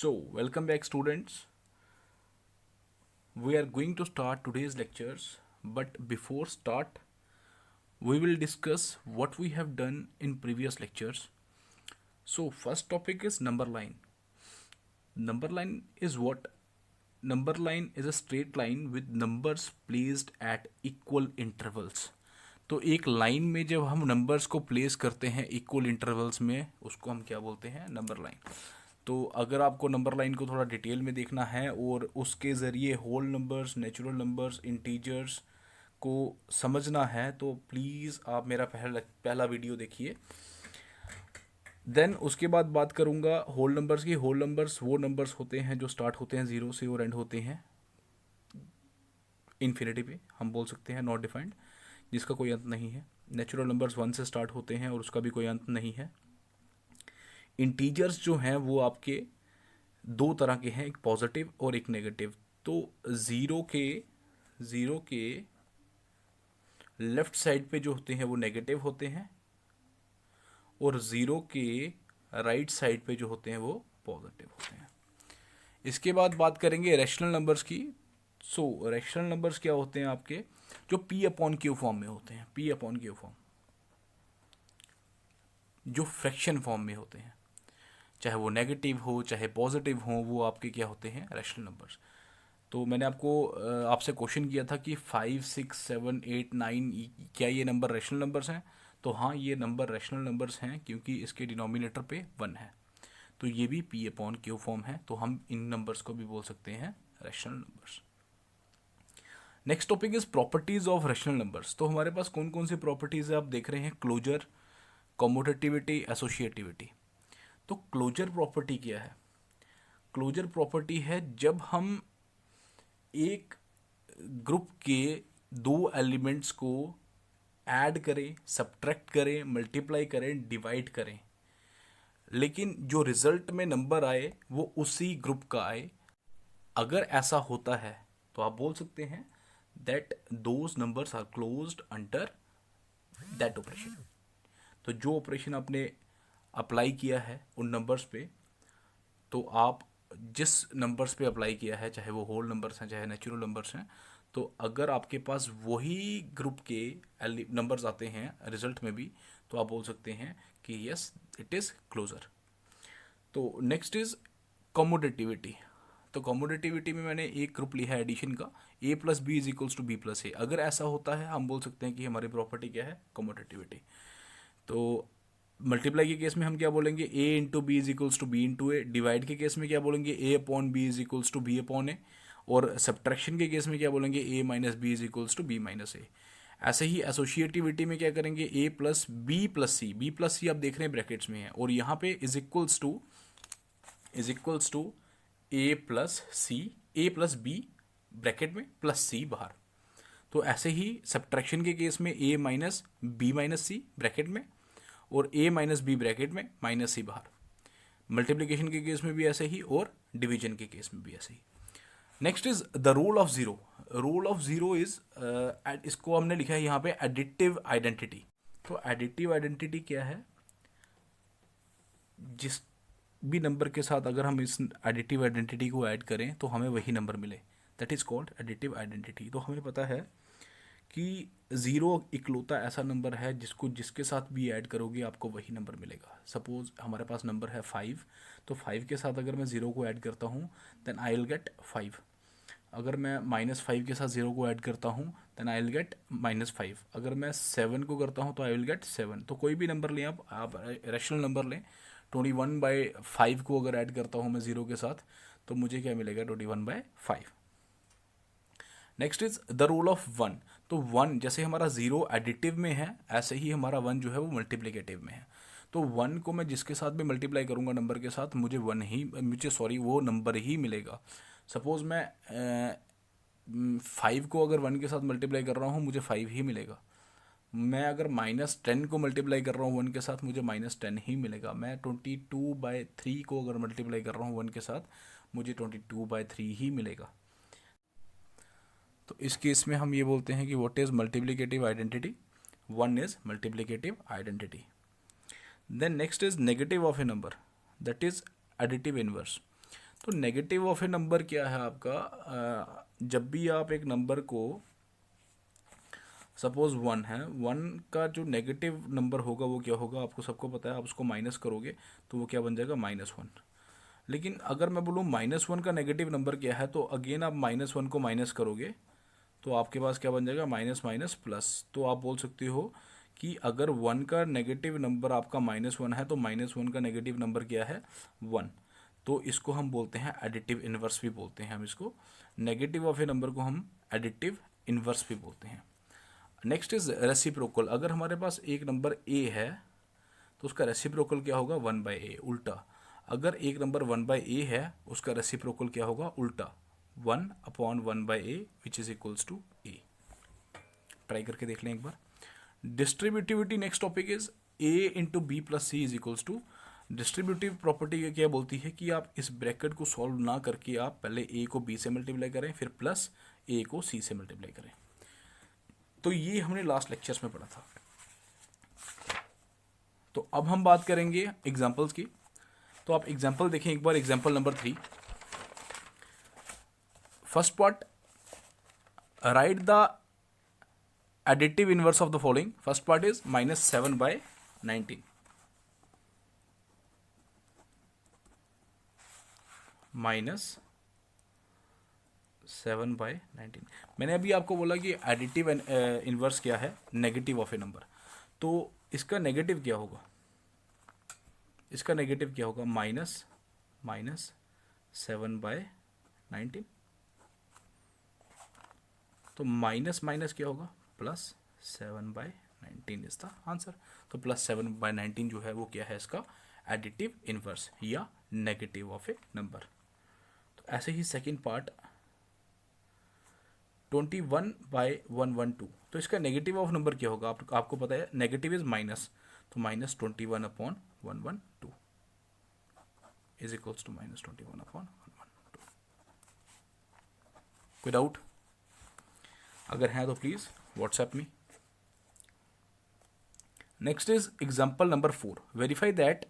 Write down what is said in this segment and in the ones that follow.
Welcome back, students. We are going to start today's lectures, but before start, we will discuss what we have done in previous lectures. So, first topic is number line. Number line is what? Number line is a straight line with numbers placed at equal intervals. तो एक line में जब हम numbers को place करते हैं equal intervals में, उसको हम क्या बोलते हैं? Number line. तो अगर आपको नंबर लाइन को थोड़ा डिटेल में देखना है और उसके ज़रिए whole numbers, natural numbers, integers को समझना है, तो प्लीज़ आप मेरा पहला वीडियो देखिए. देन उसके बाद बात करूँगा होल नंबर्स की. होल नंबर्स वो नंबर्स होते हैं जो स्टार्ट होते हैं ज़ीरो से और एंड होते हैं इन्फिनिटी पे. हम बोल सकते हैं नॉट डिफाइंड, जिसका कोई अंत नहीं है. नेचुरल नंबर्स वन से स्टार्ट होते हैं और उसका भी कोई अंत नहीं है. इंटीजर्स जो हैं वो आपके दो तरह के हैं, एक पॉजिटिव और एक नेगेटिव. तो ज़ीरो के लेफ्ट साइड पे जो होते हैं वो नेगेटिव होते हैं और ज़ीरो के राइट साइड पे जो होते हैं वो पॉजिटिव होते हैं. इसके बाद बात करेंगे रैशनल नंबर्स की. सो रैशनल नंबर्स क्या होते हैं आपके? जो पी अपॉन क्यू फॉर्म में होते हैं. पी अपॉन क्यू फॉर्म, जो फ्रैक्शन फॉर्म में होते हैं, चाहे वो नेगेटिव हो चाहे पॉजिटिव हो, वो आपके क्या होते हैं? Rational numbers. तो मैंने आपसे क्वेश्चन किया था कि 5, 6, 7, 8, 9 क्या ये नंबर रैशनल नंबर्स हैं? तो हाँ, ये नंबर रैशनल नंबर्स हैं क्योंकि इसके डिनोमिनेटर पे 1 है. तो ये भी पी अपॉन क्यू फॉर्म है, तो हम इन नंबर्स को भी बोल सकते हैं rational numbers. Next topic is properties of rational numbers. तो हमारे पास कौन कौन सी प्रॉपर्टीज है आप देख रहे हैं? Closure, commutativity, associativity. तो क्लोजर प्रॉपर्टी क्या है? क्लोजर प्रॉपर्टी है जब हम एक ग्रुप के दो एलिमेंट्स को ऐड करें, सब्ट्रैक्ट करें, मल्टीप्लाई करें, डिवाइड करें, लेकिन जो रिजल्ट में नंबर आए वो उसी ग्रुप का आए. अगर ऐसा होता है तो आप बोल सकते हैं that those numbers are closed under that operation. तो जो ऑपरेशन आपने अप्लाई किया है उन नंबर्स पे, तो आप जिस नंबर्स पे अप्लाई किया है, चाहे वो होल नंबर्स हैं चाहे नेचुरल नंबर्स हैं, तो अगर आपके पास वही ग्रुप के नंबर्स आते हैं रिजल्ट में भी, तो आप बोल सकते हैं कि यस इट इज़ क्लोजर. तो नेक्स्ट इज कम्यूटेटिविटी. तो कम्यूटेटिविटी में मैंने एक ग्रुप लिया है एडिशन का, a plus B is equals to B plus A. अगर ऐसा होता है हम बोल सकते हैं कि हमारी प्रॉपर्टी क्या है? कम्यूटेटिविटी. तो मल्टीप्लाई के केस में हम क्या बोलेंगे? a into B is equals to B into A. Divide के केस में क्या बोलेंगे? a upon B is equals to B upon A. और सब्ट्रैक्शन के केस में क्या बोलेंगे? a minus B is equals to B minus A. ऐसे ही एसोसिएटिविटी में क्या करेंगे? a plus B plus C. B plus C आप देख रहे हैं ब्रैकेट्स में है, और यहाँ पे is equals to a plus C, a plus B bracket में प्लस सी बाहर. तो ऐसे ही सब्ट्रैक्शन के केस में a minus B minus C bracket में और a माइनस बी ब्रैकेट में माइनस सी बाहर. मल्टीप्लिकेशन के केस में भी ऐसे ही और डिवीजन के केस में भी ऐसे ही. Next is the rule of zero. Rule of zero is, इसको हमने लिखा है यहाँ पे एडिटिव आइडेंटिटी. तो एडिटिव आइडेंटिटी क्या है? जिस भी नंबर के साथ अगर हम इस एडिटिव आइडेंटिटी को ऐड करें तो हमें वही नंबर मिले, that is called additive identity. तो हमें पता है कि ज़ीरो इकलौता ऐसा नंबर है जिसके साथ भी ऐड करोगे आपको वही नंबर मिलेगा. सपोज हमारे पास नंबर है 5, तो 5 के साथ अगर मैं ज़ीरो को ऐड करता हूँ देन आई विल गेट 5. अगर मैं -5 के साथ ज़ीरो को ऐड करता हूँ देन आई विल गेट -5. अगर मैं 7 को करता हूँ तो आई विल गेट 7. तो कोई भी नंबर लें आप रैशनल नंबर लें. 21/5 को अगर ऐड करता हूँ मैं ज़ीरो के साथ तो मुझे क्या मिलेगा? 21/5. Next is the rule of 1. तो 1 जैसे हमारा ज़ीरो एडिटिव में है, ऐसे ही हमारा 1 जो है वो मल्टीप्लिकेटिव में है. तो 1 को मैं जिसके साथ भी मल्टीप्लाई करूँगा नंबर के साथ, मुझे वो नंबर ही मिलेगा. सपोज़ मैं 5 को अगर 1 के साथ मल्टीप्लाई कर रहा हूँ मुझे 5 ही मिलेगा. मैं अगर -10 को मल्टीप्लाई कर रहा हूँ 1 के साथ मुझे -10 ही मिलेगा. मैं 22/3 को अगर मल्टीप्लाई कर रहा हूँ 1 के साथ मुझे 22/3 ही मिलेगा. तो इस केस में हम ये बोलते हैं कि what is multiplicative identity? 1 is multiplicative identity. Then next is negative of a number, that is additive inverse. तो नेगेटिव ऑफ ए नंबर क्या है आपका, जब भी आप एक नंबर को, सपोज 1 है, 1 का जो नेगेटिव नंबर होगा वो क्या होगा, आपको सबको पता है, आप उसको माइनस करोगे तो वो क्या बन जाएगा, -1। लेकिन अगर मैं बोलूँ -1 का नेगेटिव नंबर क्या है, तो अगेन आप -1 को माइनस करोगे तो आपके पास क्या बन जाएगा, माइनस माइनस प्लस। तो आप बोल सकते हो कि अगर 1 का नेगेटिव नंबर आपका -1 है तो -1 का नेगेटिव नंबर क्या है, 1। तो इसको हम बोलते हैं एडिटिव इन्वर्स भी बोलते हैं हम इसको, नेगेटिव ऑफ ए नंबर को हम एडिटिव इन्वर्स भी बोलते हैं। Next is reciprocal. अगर हमारे पास एक नंबर ए है तो उसका रेसिप्रोकल क्या होगा, 1/a, उल्टा। अगर एक नंबर 1/a है उसका रेसिप्रोकल क्या होगा, उल्टा, 1/1/a which is equals to a। Try करके देख लें एक बार। Distributivity, next topic is a into B plus C is equals to. Distributive property क्या बोलती है कि आप इस ब्रैकेट को सॉल्व ना करके आप पहले a को b से मल्टीप्लाई करें, फिर प्लस a को c से मल्टीप्लाई करें। तो ये हमने लास्ट लेक्चर्स में पढ़ा था। तो अब हम बात करेंगे एग्जाम्पल्स की। तो आप एग्जाम्पल देखें एक बार, example number 3। First part, right the additive inverse of the following. First part is -7/19. -7/19। मैंने अभी आपको बोला कि एडिटिव इन्वर्स क्या है, नेगेटिव ऑफ ए नंबर। तो इसका नेगेटिव क्या होगा, इसका नेगेटिव क्या होगा, -7/19। तो माइनस माइनस क्या होगा, +7/19 इज द आंसर। तो +7/19 जो है वो क्या है, इसका एडिटिव इन्वर्स या नेगेटिव ऑफ ए नंबर। तो ऐसे ही सेकंड पार्ट, 21/112। तो इसका नेगेटिव ऑफ नंबर क्या होगा, आपको पता है नेगेटिव इज माइनस, तो -21/112 इज इक्वल्स टू -21/112। कोई डाउट अगर है तो प्लीज व्हाट्सएप में। Next is example number 4। Verify that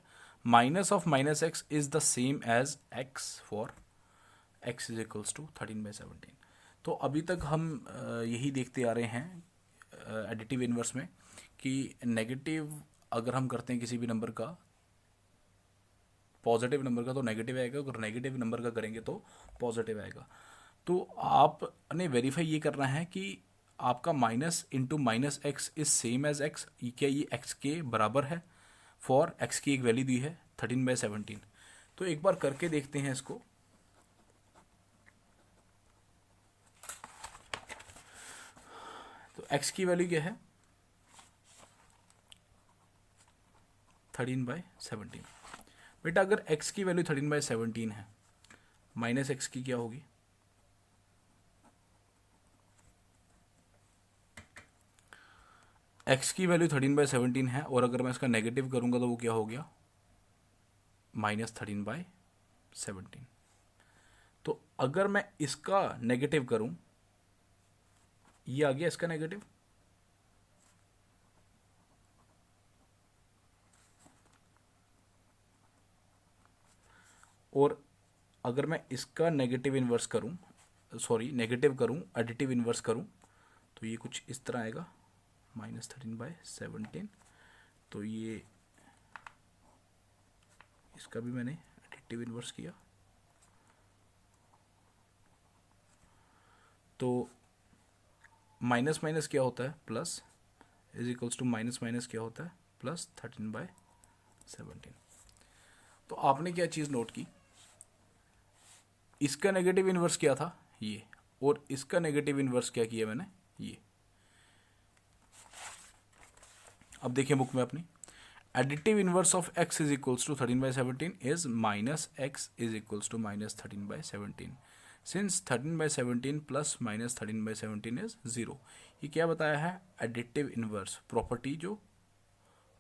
minus of -x is the same as x for x is equals to 13/17। तो अभी तक हम यही देखते आ रहे हैं एडिटिव इन्वर्स में कि नेगेटिव अगर हम करते हैं किसी भी नंबर का, पॉजिटिव नंबर का तो नेगेटिव आएगा, अगर नेगेटिव नंबर का करेंगे तो पॉजिटिव आएगा। तो आपने वेरीफाई ये करना है कि आपका minus into -x is same as x, क्या ये x के बराबर है, फॉर x की एक वैल्यू दी है 13/17। तो एक बार करके देखते हैं इसको। तो x की वैल्यू क्या है, 13/17। बेटा अगर x की वैल्यू 13/17 है, -x की क्या होगी, x की वैल्यू 13/17 है, और अगर मैं इसका नेगेटिव करूंगा तो वो क्या हो गया, -13/17। तो अगर मैं इसका नेगेटिव करूं, ये आ गया इसका नेगेटिव, और अगर मैं इसका नेगेटिव इन्वर्स करूं, सॉरी नेगेटिव करूं, एडिटिव इन्वर्स करूं, तो ये कुछ इस तरह आएगा, -13/17। तो ये इसका भी मैंने एडिटिव इन्वर्स किया, तो माइनस माइनस क्या होता है, plus, is equals to minus minus क्या होता है, +13/17। तो आपने क्या चीज़ नोट की, इसका नेगेटिव इन्वर्स क्या था ये, और इसका नेगेटिव इन्वर्स क्या किया मैंने, ये। अब देखिए बुक में अपनी, additive inverse of x is equals to 13/17 is -x is equals to -13/17। Since 13/17 plus -13/17 is 0। ये क्या बताया है, एडिटिव इन्वर्स प्रॉपर्टी, जो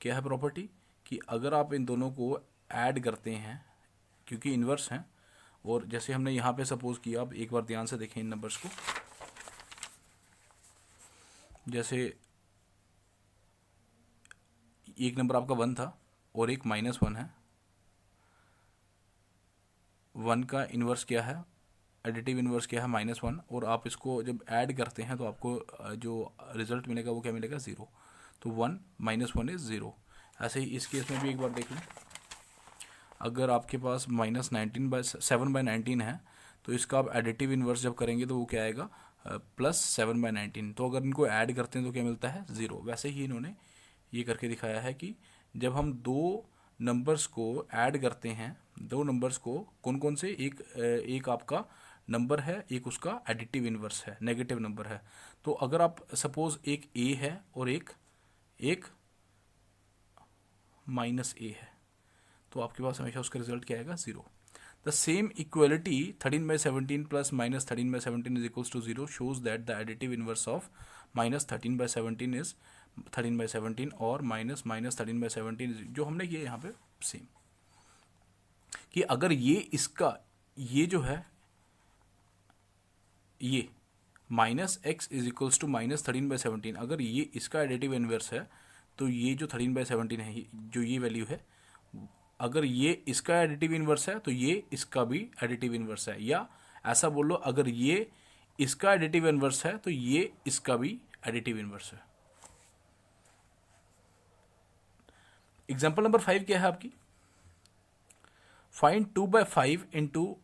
क्या है प्रॉपर्टी, कि अगर आप इन दोनों को ऐड करते हैं, क्योंकि इन्वर्स हैं, और जैसे हमने यहाँ पे सपोज किया, आप एक बार ध्यान से देखें इन नंबर्स को, जैसे एक नंबर आपका 1 था और एक -1 है, 1 का इन्वर्स क्या है, एडिटिव इन्वर्स क्या है -1, और आप इसको जब ऐड करते हैं तो आपको जो रिजल्ट मिलेगा वो क्या मिलेगा, 0। तो 1 -1 इज़ 0। ऐसे ही इस केस में भी एक बार देख लें, अगर आपके पास -7/19 है तो इसका आप एडिटिव इन्वर्स जब करेंगे तो वो क्या आएगा, +7/19। तो अगर इनको ऐड करते हैं तो क्या मिलता है, 0। वैसे ही इन्होंने ये करके दिखाया है कि जब हम दो नंबर्स को ऐड करते हैं, दो नंबर्स को, कौन कौन से, एक आपका नंबर है, एक उसका एडिटिव इन्वर्स है, नेगेटिव नंबर है। तो अगर आप सपोज एक ए है और एक एक -a है, तो आपके पास हमेशा उसका रिजल्ट क्या आएगा, 0। The same equality 13/17 plus -13/17 is equals to 0 shows that the additive inverse of -13/17 is 13/17 और -13/17 जो हमने किया यहाँ पे सेम, कि अगर ये इसका, ये जो है ये -x इज इक्वल्स टू -13/17, अगर ये इसका एडिटिव इन्वर्स है तो ये जो 13/17 है, जो ये वैल्यू है, अगर ये इसका एडिटिव इन्वर्स है तो ये इसका भी एडिटिव इन्वर्स है, या ऐसा बोलो अगर ये इसका एडिटिव इन्वर्स है तो ये इसका भी एडिटिव इन्वर्स है। एग्जांपल नंबर 5 क्या है आपकी, फाइंड 2/5 इंटू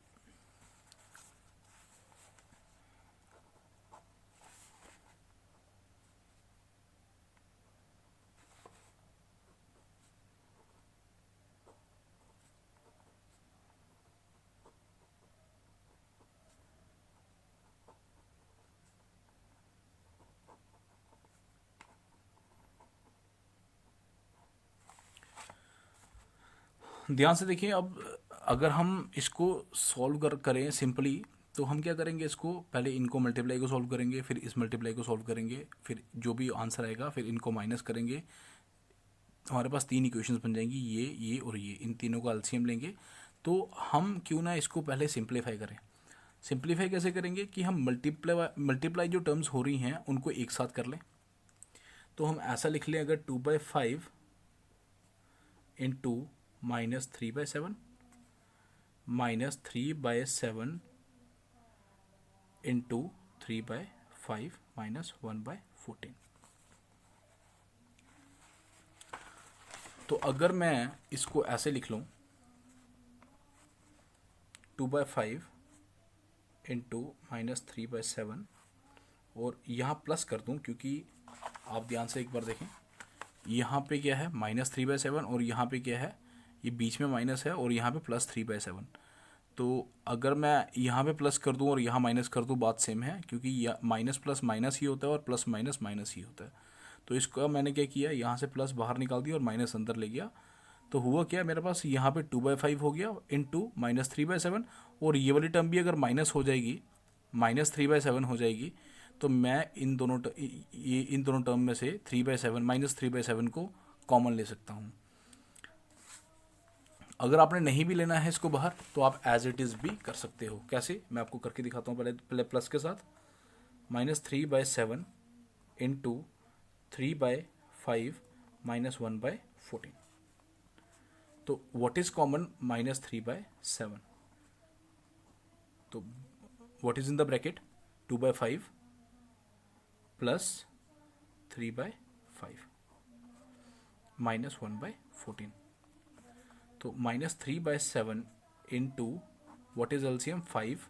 ध्यान से देखिए। अब अगर हम इसको सॉल्व करें सिंपली, तो हम क्या करेंगे, इसको पहले इनको मल्टीप्लाई को सॉल्व करेंगे, फिर इस मल्टीप्लाई को सॉल्व करेंगे, फिर जो भी आंसर आएगा फिर इनको माइनस करेंगे। हमारे पास 3 इक्वेशंस बन जाएंगी, ये और ये, इन तीनों का एलसीएम लेंगे। तो हम क्यों ना इसको पहले सिंप्लीफाई करें। सिंप्लीफाई कैसे करेंगे कि हम मल्टीप्लाई जो टर्म्स हो रही हैं उनको एक साथ कर लें। तो हम ऐसा लिख लें, अगर 2/5 इंटू -3/7 -3/7 इंटू 3/5 -1/14। तो अगर मैं इसको ऐसे लिख लूँ, 2/5 इंटू -3/7, और यहाँ प्लस कर दूँ, क्योंकि आप ध्यान से एक बार देखें, यहाँ पे क्या है -3/7 और यहाँ पे क्या है, ये बीच में माइनस है और यहाँ पे +3/7। तो अगर मैं यहाँ पे प्लस कर दूँ और यहाँ माइनस कर दूँ, बात सेम है, क्योंकि माइनस प्लस माइनस ही होता है और प्लस माइनस माइनस ही होता है। तो इसका मैंने क्या किया, यहाँ से प्लस बाहर निकाल दिया और माइनस अंदर ले गया। तो हुआ क्या, मेरे पास यहाँ पे 2/5 हो गया इंटू -3/7, और ये वाली टर्म भी अगर माइनस हो जाएगी, -3/7 हो जाएगी, तो मैं इन दोनों टर्म में से 3/7 -3/7 को कॉमन ले सकता हूँ। अगर आपने नहीं भी लेना है इसको बाहर, तो आप एज इट इज़ भी कर सकते हो। कैसे, मैं आपको करके दिखाता हूँ। पहले प्लस के साथ -3/7 इंटू 3/5 -1/14। तो व्हाट इज कॉमन, -3/7। तो what is in the bracket, 2/5 plus 3/5 -1/14। तो -3/7 इंटू व्हाट इज एलसीएम 5।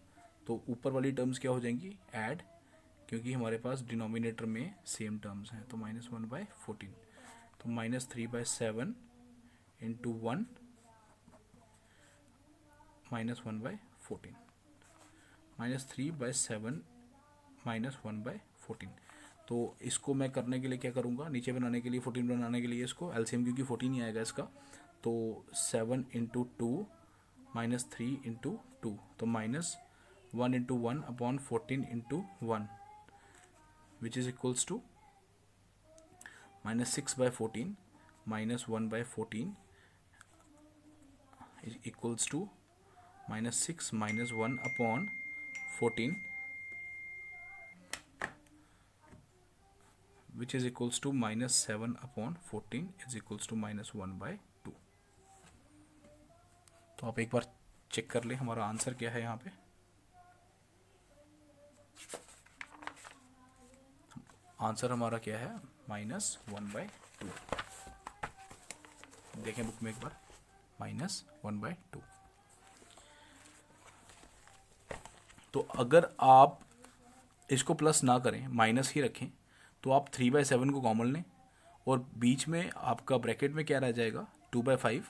तो ऊपर वाली टर्म्स क्या हो जाएंगी, ऐड, क्योंकि हमारे पास डिनोमिनेटर में सेम टर्म्स हैं। तो -1/14। तो -3/7 इंटू 1 -1/14 -3/7 -1/14। तो इसको मैं करने के लिए क्या करूँगा, नीचे बनाने के लिए, 14 बनाने के लिए इसको एलसीएम, क्योंकि 14 ही आएगा इसका। तो 7 इंटू 2 -3 इंटू 2, तो -1 into 1 upon 14 into 1, which is equals to -6/14 -1/14 is equals to -6 -1 upon 14, which is equals to -7 upon 14 is equals to -1/2। तो आप एक बार चेक कर ले हमारा आंसर क्या है यहाँ पे। आंसर हमारा क्या है, -1/2। देखें बुक में एक बार, -1/2। तो अगर आप इसको प्लस ना करें, माइनस ही रखें, तो आप 3/7 को कॉमन लें और बीच में आपका ब्रैकेट में क्या रह जाएगा, 2/5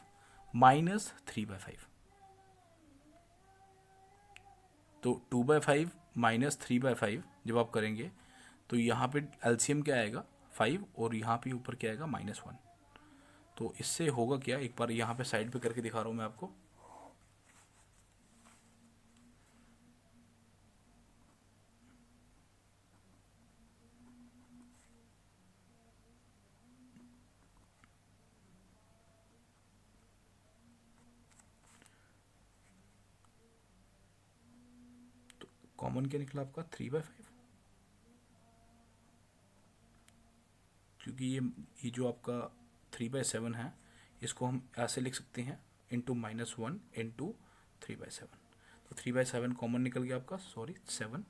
-3/5। तो 2/5 -3/5 जब आप करेंगे तो यहाँ पे एलसीएम क्या आएगा, 5, और यहाँ पे ऊपर क्या आएगा, -1। तो इससे होगा क्या, एक बार यहाँ पे साइड पे करके दिखा रहा हूँ मैं आपको। तो कॉमन क्या निकला आपका, 3/5, क्योंकि ये जो आपका 3/7 है, इसको हम ऐसे लिख सकते हैं, इंटू -1 इंटू 3/7। तो 3/7 कॉमन निकल गया आपका, सॉरी 7,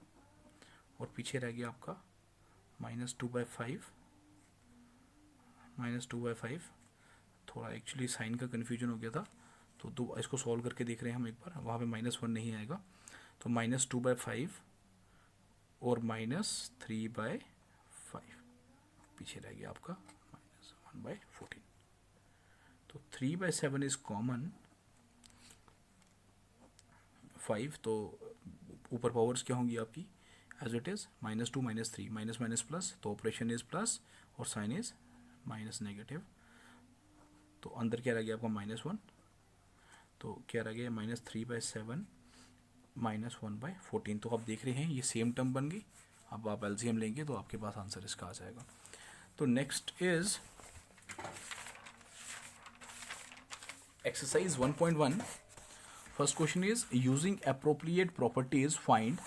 और पीछे रह गया आपका -2/5, -2/5। थोड़ा एक्चुअली साइन का कन्फ्यूजन हो गया था, तो दो इसको सॉल्व करके देख रहे हैं हम एक बार, वहाँ पे -1 नहीं आएगा। तो -2/5 और -3/5 पीछे रह गया आपका -1/14। तो 3/7 इज कॉमन, 5 तो ऊपर पावर्स क्या होंगी आपकी, as it is -2 -3, minus minus plus, तो ऑपरेशन इज प्लस और साइन इज माइनस नेगेटिव। तो अंदर क्या रह गया आपका -1, तो क्या रह गया -3/7 -1/14। तो आप देख रहे हैं ये सेम टर्म बन गई। अब आप एलसीएम लेंगे तो आपके पास आंसर इसका आ जाएगा। तो next is exercise 1.1। First question is using appropriate properties find.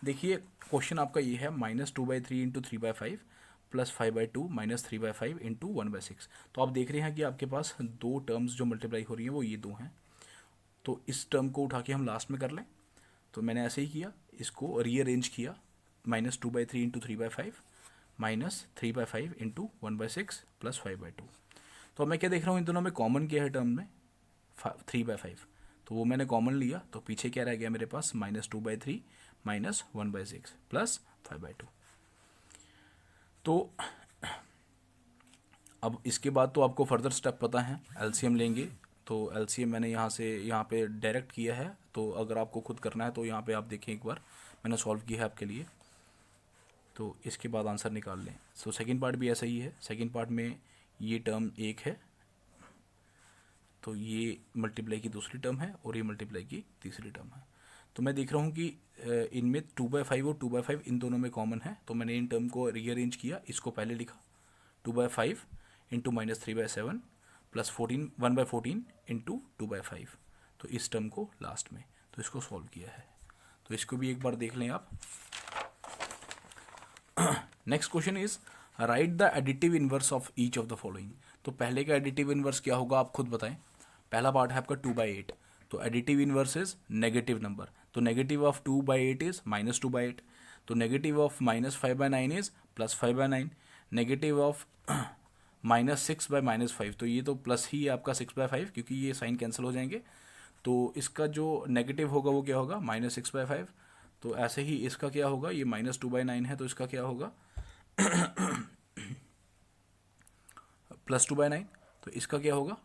देखिए क्वेश्चन आपका ये है, -2/3 इंटू 3/5 प्लस 5/2 -3/5 इंटू 1/6। तो आप देख रहे हैं कि आपके पास दो टर्म्स जो मल्टीप्लाई हो रही हैं वो ये दो हैं। तो इस टर्म को उठा के हम लास्ट में कर लें। तो मैंने ऐसे ही किया, इसको रीअरेंज किया, -2/3 इंटू 3/5 -3/5 इंटू 1/6 प्लस 5/2। तो अब मैं क्या देख रहा हूँ, इन दोनों में कॉमन क्या है टर्म में, 3/5। तो वो मैंने कॉमन लिया, तो पीछे क्या रह गया मेरे पास, -2/3 -1/6 प्लस 5/2। तो अब इसके बाद तो आपको फर्दर स्टेप पता है, एलसीएम लेंगे। तो एलसीएम मैंने यहाँ से यहाँ पे डायरेक्ट किया है, तो अगर आपको खुद करना है तो यहाँ पे आप देखें एक बार, मैंने सॉल्व किया है आपके लिए। तो इसके बाद आंसर निकाल लें। सो सेकंड पार्ट भी ऐसा ही है। सेकंड पार्ट में ये टर्म एक है, तो ये मल्टीप्लाई की दूसरी टर्म है और ये मल्टीप्लाई की तीसरी टर्म है। तो मैं देख रहा हूँ कि इनमें 2/5 और 2/5 इन दोनों में कॉमन है। तो मैंने इन टर्म को रीअरेंज किया, इसको पहले लिखा 2/5 इंटू -3/7 प्लस 1/14 इंटू 2/5। तो इस टर्म को लास्ट में, तो इसको सॉल्व किया है। तो इसको भी एक बार देख लें आप। Next question is right the additive inverse of each of the following. तो पहले का एडिटिव इनवर्स क्या होगा, आप खुद बताएं। पहला पार्ट है आपका 2/8, तो additive inverse is negative number. तो नेगेटिव ऑफ 2/8 इज -2/8। तो negative of -5/9 is +5/9। Negative of -6/-5, तो ये तो प्लस ही है आपका 6/5, क्योंकि ये साइन कैंसिल हो जाएंगे। तो इसका जो नेगेटिव होगा वो क्या होगा, -6/5। तो ऐसे ही इसका क्या होगा, ये -2/9 है, तो इसका क्या होगा +2/9। तो इसका क्या होगा,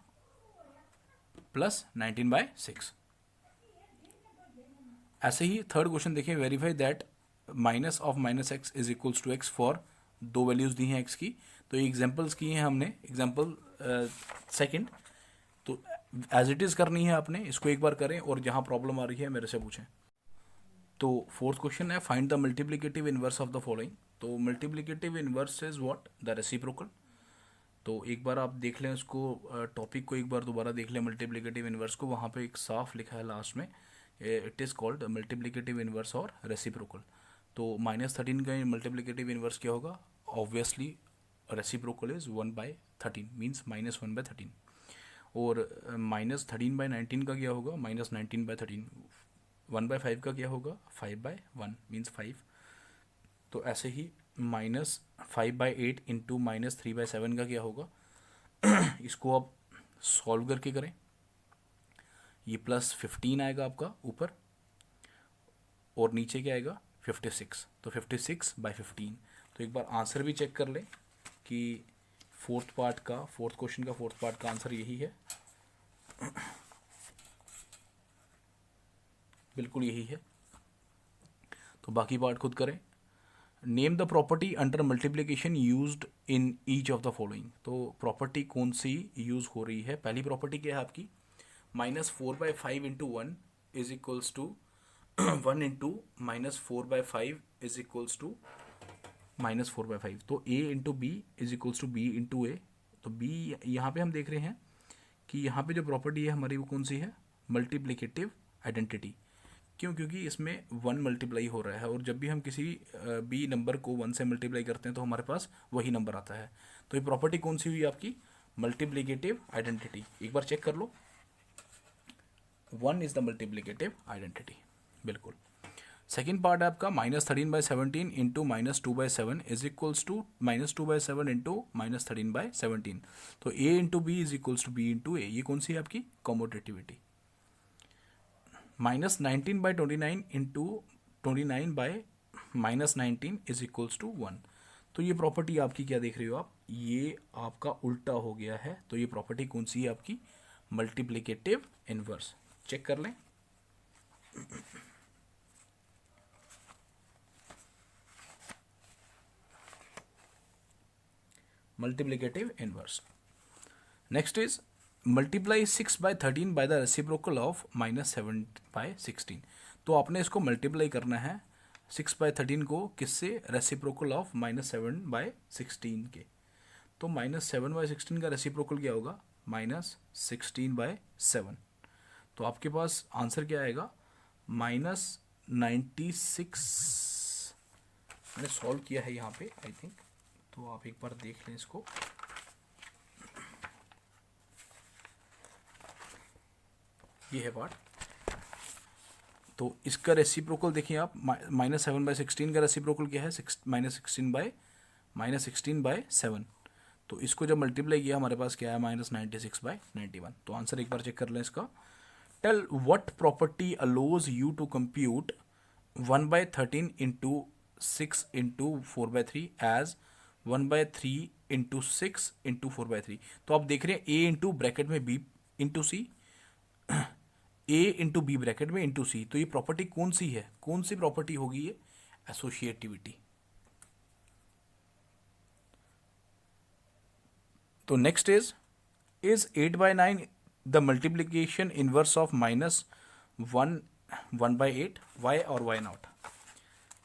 +19/6। ऐसे ही थर्ड क्वेश्चन देखिए, verify that minus of -x is equals to x for, दो वैल्यूज दी हैं x की। तो ये एग्जाम्पल्स किए हैं हमने, एग्जाम्पल सेकंड। तो एज इट इज करनी है आपने, इसको एक बार करें और जहां प्रॉब्लम आ रही है मेरे से पूछें। तो फोर्थ क्वेश्चन है, find the multiplicative inverse of the following. तो multiplicative inverse is what, the reciprocal. तो एक बार आप देख लें उसको, टॉपिक को एक बार दोबारा देख लें, मल्टीप्लिकेटिव इनवर्स को, वहाँ पे एक साफ लिखा है लास्ट में, it is called multiplicative inverse और रेसिप्रोकल। तो -13 का मल्टीप्लिकेटिव इनवर्स क्या होगा, ऑब्वियसली रेसिप्रोकल इज 1/13, मीन्स -1/13। और माइनस 13/19 का क्या होगा, -19/13। 1/5 का क्या होगा, 5/1 मीन्स 5। तो ऐसे ही -5/8 इंटू -3/7 का क्या होगा, इसको आप सॉल्व करके करें, ये +15 आएगा आपका ऊपर, और नीचे क्या आएगा 56, तो 56/15। तो एक बार आंसर भी चेक कर लें कि फोर्थ क्वेश्चन का फोर्थ पार्ट का आंसर यही है, बिल्कुल यही है। तो बाकी पार्ट खुद करें। Name the property under multiplication used in each of the following. तो प्रॉपर्टी कौन सी यूज हो रही है, पहली प्रॉपर्टी क्या है आपकी, -4/5 into 1 is equals to 1 into -4/5 is equals to -4/5। तो a into B is equals to B into A. तो b यहाँ पे हम देख रहे हैं कि यहाँ पे जो प्रॉपर्टी है हमारी वो कौन सी है, मल्टीप्लिकेटिव आइडेंटिटी। क्यों, क्योंकि इसमें 1 मल्टीप्लाई हो रहा है, और जब भी हम किसी b नंबर को 1 से मल्टीप्लाई करते हैं तो हमारे पास वही नंबर आता है। तो ये प्रॉपर्टी कौन सी हुई आपकी, मल्टीप्लिकेटिव आइडेंटिटी। एक बार चेक कर लो, 1 इज द मल्टीप्लिकेटिव आइडेंटिटी, बिल्कुल। सेकेंड पार्ट है आपका -13/17 into -2/7 is equals to -2/7 into -13/17। तो a into B is equals to B into A, ये कौन सी है आपकी commutativity. -19/29 into 29/-19 is equals to 1। तो ये प्रॉपर्टी आपकी क्या देख रहे हो आप, ये आपका उल्टा हो गया है। तो ये प्रॉपर्टी कौन सी है आपकी, मल्टीप्लिकेटिव इनवर्स। चेक कर लें, multiplicative inverse. Next is multiply 6/13 by the reciprocal of -7/16। तो आपने इसको मल्टीप्लाई करना है 6/13 को किससे, रेसिप्रोकल ऑफ -7/16 के। तो -7/16 का रेसिप्रोकल क्या होगा, -16/7। तो आपके पास आंसर क्या आएगा, -96। मैंने सॉल्व किया है यहाँ पे आई थिंक, तो आप एक बार देख लें इसको। ये है पार्ट। तो इसका रेसिप्रोकल देखिए आप, -7/16 का रेसिप्रोकल क्या है, -16/7। तो इसको जब मल्टीप्लाई किया हमारे पास क्या है, -96/91। तो आंसर एक बार चेक कर लें इसका। Tell what property allows you to compute 1/13 into 6 into 4/3 as 1/3 into 6 into 4/3। तो आप देख रहे हैं a इंटू ब्रैकेट में b into C, a into B bracket में इंटू सी। तो ये प्रॉपर्टी कौन सी है, कौन सी प्रॉपर्टी होगी ये, एसोसिएटिविटी। तो next is 8/9 the multiplication inverse of -1/8, why और वाई नॉट।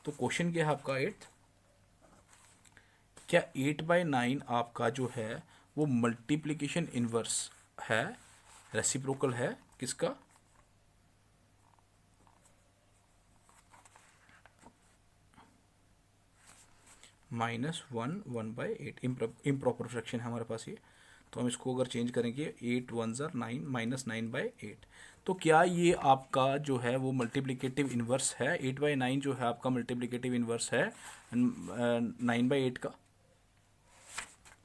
तो क्वेश्चन क्या है आपका 8, क्या 8/9 आपका जो है वो मल्टीप्लिकेशन इनवर्स है, रेसिप्रोकल है किसका, -1/8। इम्प्रॉपर फ्रैक्शन है हमारे पास ये। तो हम इसको अगर चेंज करेंगे 8 1 ज़र 9 -9/8। तो क्या ये आपका जो है वो मल्टीप्लिकेटिव इन्वर्स है, 8/9 जो है आपका मल्टीप्लिकेटिव इन्वर्स है 9/8 का,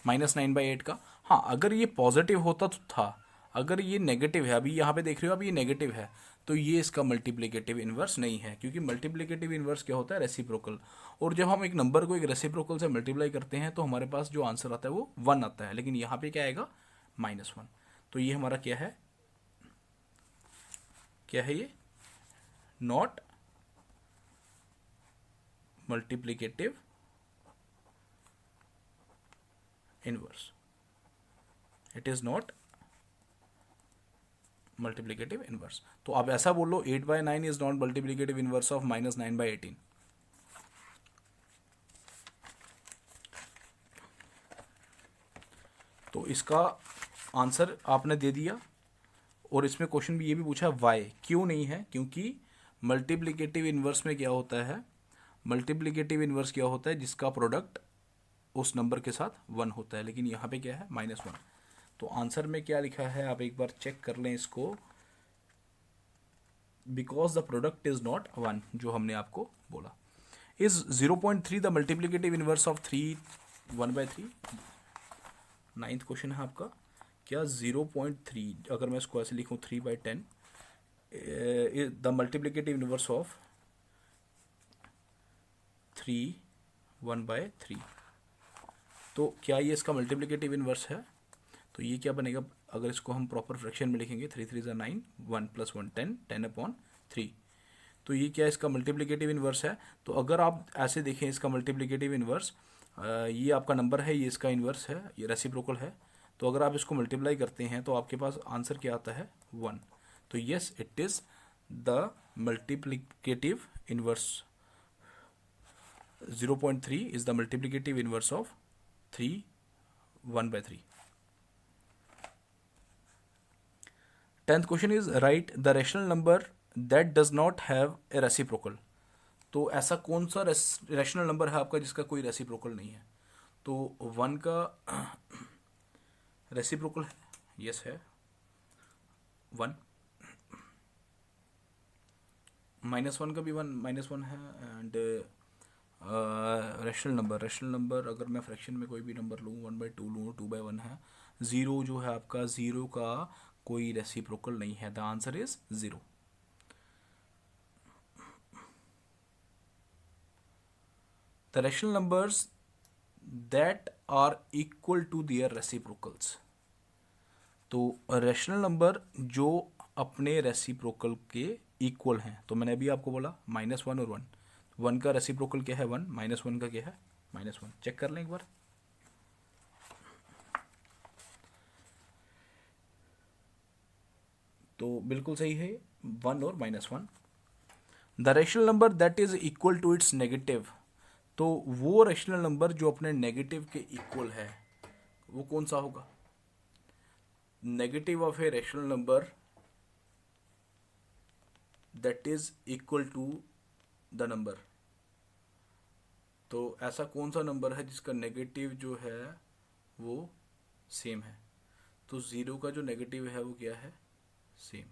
-9/8 का। हाँ, अगर ये पॉजिटिव होता तो था, अगर ये नेगेटिव है, अभी यहाँ पे देख रहे हो, अभी ये नेगेटिव है, तो ये इसका मल्टीप्लिकेटिव इन्वर्स नहीं है, क्योंकि मल्टीप्लिकेटिव इन्वर्स क्या होता है, रेसिप्रोकल। और जब हम एक नंबर को एक रेसिप्रोकल से मल्टीप्लाई करते हैं तो हमारे पास जो आंसर आता है वो 1 आता है, लेकिन यहाँ पे क्या आएगा, -1। तो ये हमारा क्या है, क्या है ये, not multiplicative inverse, it is not multiplicative inverse. तो आप ऐसा बोलो 8/9 is not multiplicative inverse of -9/18। तो इसका आंसर आपने दे दिया। और इसमें क्वेश्चन भी ये भी पूछा वाई क्यों नहीं है, क्योंकि मल्टीप्लिकेटिव इनवर्स में क्या होता है, मल्टीप्लिकेटिव इनवर्स क्या होता है, जिसका प्रोडक्ट उस नंबर के साथ 1 होता है, लेकिन यहाँ पे क्या है, -1। तो आंसर में क्या लिखा है आप एक बार चेक कर लें इसको, because the product is not 1, जो हमने आपको बोला। Is 0.3 the multiplicative inverse of 3 1/3? 9th question है आपका, क्या 0.3 अगर मैं इसको ऐसे लिखूं 3/10 द मल्टीप्लिकेटिव इनवर्स ऑफ 3 1/3, तो क्या ये इसका मल्टीप्लिकेटिव इनवर्स है? तो ये क्या बनेगा अगर इसको हम प्रॉपर फ्रैक्शन में लिखेंगे, 3 3 9, 1 + 1 10, 10/3, तो ये क्या इसका मल्टीप्लिकेटिव इनवर्स है। तो अगर आप ऐसे देखें इसका मल्टीप्लिकेटिव इनवर्स, ये आपका नंबर है, ये इसका इनवर्स है, ये रेसिप्रोकल है, तो अगर आप इसको मल्टीप्लाई करते हैं तो आपके पास आंसर क्या आता है 1। तो yes, it is the multiplicative inverse, 0.3 is the multiplicative inverse of 3 1/3। 10th question is right the rational number that does not have a reciprocal. तो ऐसा कौन सा रैशनल नंबर है आपका जिसका कोई रेसिप्रोकल नहीं है? तो 1 का रेसिप्रोकल है, यस है 1, -1 का भी 1 है, एंड रैशनल नंबर अगर मैं फ्रैक्शन में कोई भी नंबर लूँ, 1/2 लूँ, 2/1 है। 0 जो है आपका, 0 का कोई रेसिप्रोकल नहीं है, the answer is 0। The rational numbers that are equal to their reciprocals. तो रैशनल नंबर जो अपने रेसिप्रोकल के इक्वल हैं, तो मैंने अभी आपको बोला -1 और 1, 1 का रेसिप्रोकल क्या है 1, -1 का क्या है -1, चेक कर लें एक बार। तो बिल्कुल सही है 1 और -1। The rational number that is equal to its negative. तो वो रैशनल नंबर जो अपने नेगेटिव के इक्वल है वो कौन सा होगा? Negative of a rational number that is equal to the number. तो ऐसा कौन सा नंबर है जिसका नेगेटिव जो है वो सेम है? तो 0 का जो नेगेटिव है वो क्या है? सेम।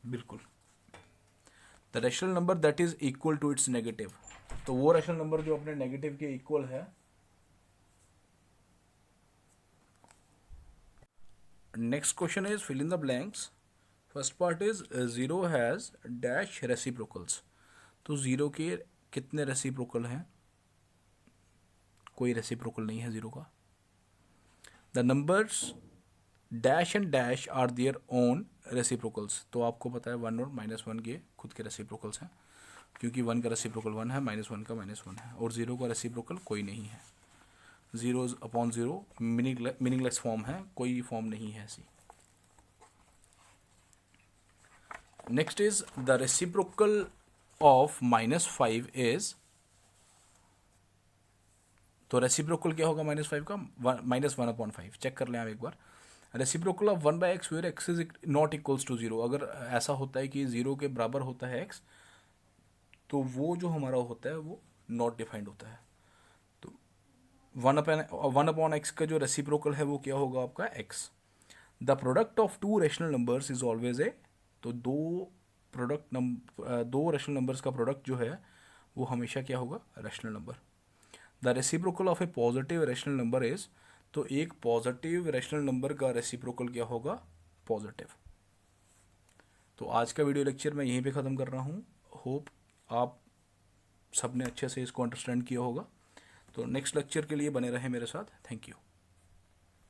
बिल्कुल, the rational number that is equal to its negative. तो वो रैशनल नंबर जो अपने नेगेटिव के इक्वल है। Next question is fill in the blanks. First part is 0 has dash reciprocals. तो 0 के कितने रेसिप्रोकल हैं? कोई रेसिप्रोकल नहीं है 0 का। The numbers dash and dash are their own reciprocals. तो आपको पता है 1 और -1 के खुद के रेसिप्रोकल्स हैं, क्योंकि 1 का रेसिप्रोकल 1 है, -1 का -1 है, और 0 का रेसिप्रोकल कोई नहीं है। 0/0 मीनिंगलेस फॉर्म है, कोई फॉर्म नहीं है ऐसी। Next is the reciprocal of -5 is. तो रेसिप्रोकल क्या होगा -5 का? -1/5। चेक कर लें आप एक बार। Reciprocal of 1/x where x is not equals to 0। अगर ऐसा होता है कि 0 के बराबर होता है x, तो वो जो हमारा होता है वो नॉट डिफाइंड होता है। तो 1/x का जो रेसिप्रोकल है वो क्या होगा आपका? x। The product of 2 rational numbers is always a. तो दो रैशनल नंबर्स का प्रोडक्ट जो है वो हमेशा क्या होगा? Rational number. The reciprocal of A positive rational number is. तो एक पॉजिटिव रैशनल नंबर का रेसिप्रोकल क्या होगा? पॉजिटिव। तो आज का वीडियो लेक्चर मैं यहीं पे ख़त्म कर रहा हूँ। होप आप सबने अच्छे से इसको अंडरस्टैंड किया होगा। तो नेक्स्ट लेक्चर के लिए बने रहें मेरे साथ। Thank you.